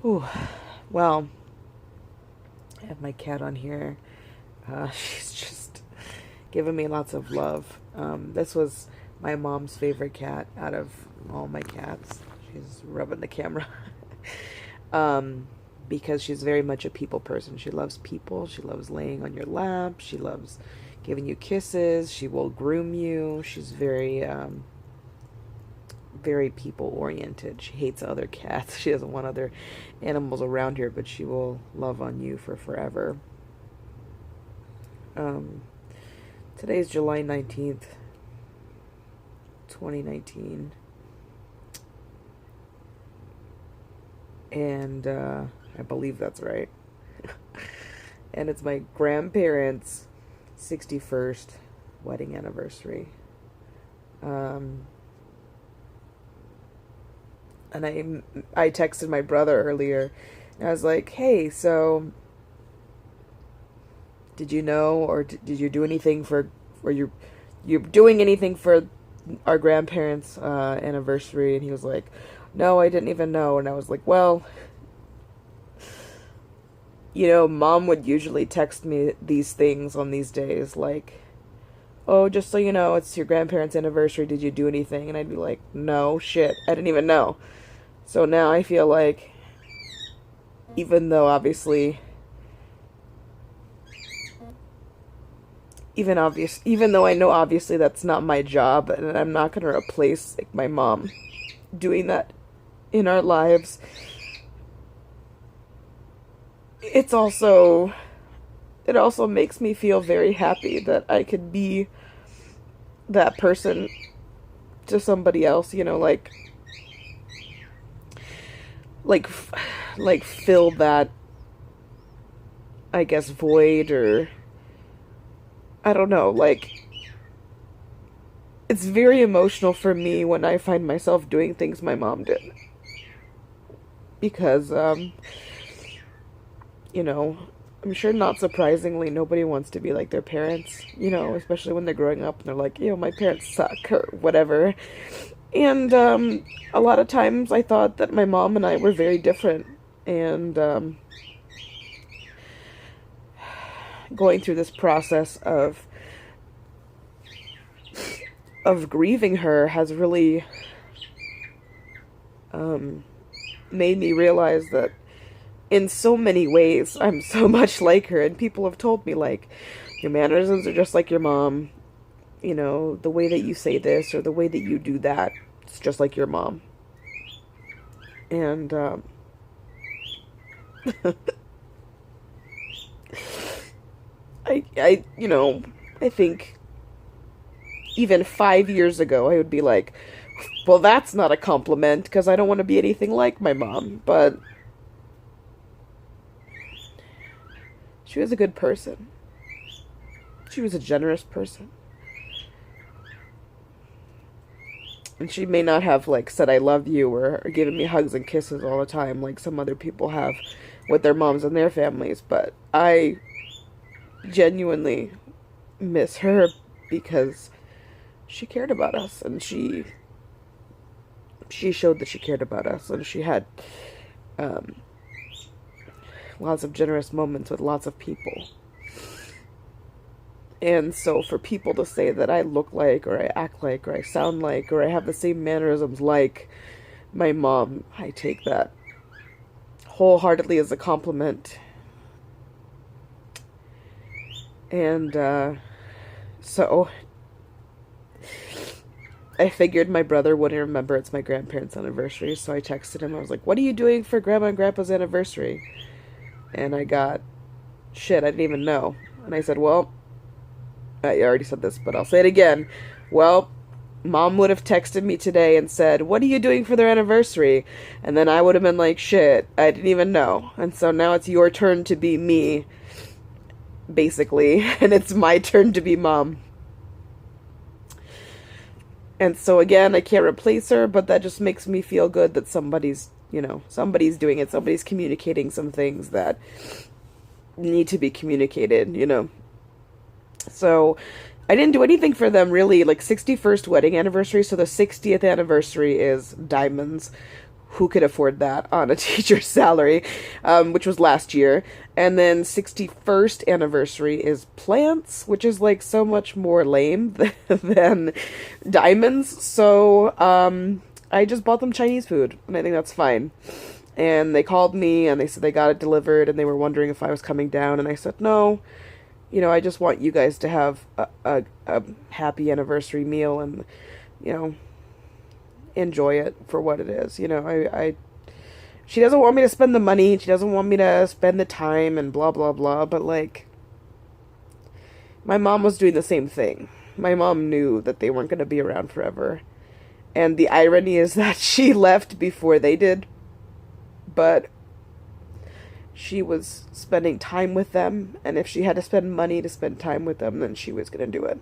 Ooh, well, I have my cat on here. She's just giving me lots of love. This was my mom's favorite cat out of all my cats. She's rubbing the camera. um, because she's very much a people person. She loves people. She loves laying on your lap. She loves giving you kisses. She will groom you. She's very people oriented. She hates other cats. She doesn't want other animals around her, but she will love on you for forever. Um, Today's July 19th, 2019. And I believe that's right. And it's my grandparents' 61st wedding anniversary. Um, and I texted my brother earlier, and I was like, "Hey, so did you know, or did you do anything for, or you're doing anything for our grandparents' anniversary?" And he was like, "No, I didn't even know." And I was like, "Well, Mom would usually text me these things on these days, like, 'Oh, just so you know, it's your grandparents' anniversary. Did you do anything?' And I'd be like, 'No, shit, I didn't even know.'" So now I feel like, even though obviously, even though I know obviously that's not my job, and I'm not gonna replace like my mom doing that in our lives, it's also it also makes me feel very happy that I could be that person to somebody else, like like fill that, I guess, void, or I don't know, like it's very emotional for me when I find myself doing things my mom did, because you know, I'm sure not surprisingly, nobody wants to be like their parents, especially when they're growing up and they're like, my parents suck or whatever. And a lot of times I thought that my mom and I were very different. And going through this process of grieving her has really made me realize that in so many ways I'm so much like her. And people have told me, like, your mannerisms are just like your mom. The way that you say this or the way that you do that, it's just like your mom. And I think even 5 years ago I would be like, well, that's not a compliment because I don't want to be anything like my mom. But she was a good person. She was a generous person. And she may not have, like, said I love you or given me hugs and kisses all the time like some other people have with their moms and their families, but I genuinely miss her because she cared about us, and she showed that she cared about us, and she had um, lots of generous moments with lots of people. And so for people to say that I look like, or I act like, or I sound like, or I have the same mannerisms like my mom, I take that wholeheartedly as a compliment. And so I figured my brother wouldn't remember it's my grandparents' anniversary, so I texted him. I was like, "What are you doing for Grandma and Grandpa's anniversary?" And I got, "Shit, I didn't even know." And I said, "Well, I already said this, but I'll say it again. Well, Mom would have texted me today and said, 'What are you doing for their anniversary?' And then I would have been like, 'Shit, I didn't even know.' And so now it's your turn to be me, basically, and it's my turn to be Mom." And so again, I can't replace her, but that just makes me feel good that somebody's doing it. Somebody's communicating some things that need to be communicated. So I didn't do anything for them really, like 61st wedding anniversary. So the 60th anniversary is diamonds. who could afford that on a teacher's salary, which was last year. And then 61st anniversary is plants, which is like so much more lame than diamonds. So I just bought them Chinese food, and I think that's fine. And they called me and they said they got it delivered, and they were wondering if I was coming down, and I said no. I just want you guys to have a happy anniversary meal and, you know, enjoy it for what it is. She doesn't want me to spend the money. She doesn't want me to spend the time and blah, blah, blah. But, like, my mom was doing the same thing. My mom knew that they weren't going to be around forever. And the irony is that she left before they did. But she was spending time with them. And if she had to spend money to spend time with them, then she was going to do it.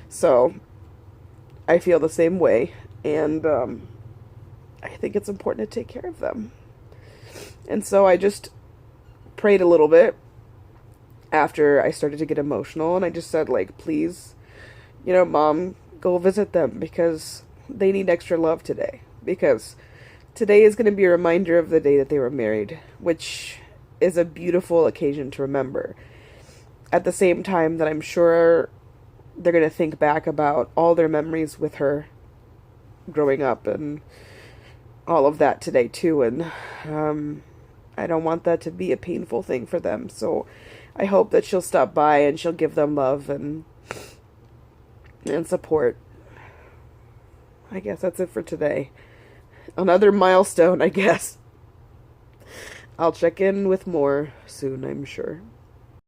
So, I feel the same way. And I think it's important to take care of them. And so I just prayed a little bit after I started to get emotional. And I just said, like, please, Mom, go visit them because they need extra love today. Because today is going to be a reminder of the day that they were married, which is a beautiful occasion to remember. At the same time that I'm sure they're going to think back about all their memories with her growing up and all of that today too, and I don't want that to be a painful thing for them. So I hope that she'll stop by and she'll give them love and support. I guess that's it for today. Another milestone, I guess. I'll check in with more soon, I'm sure.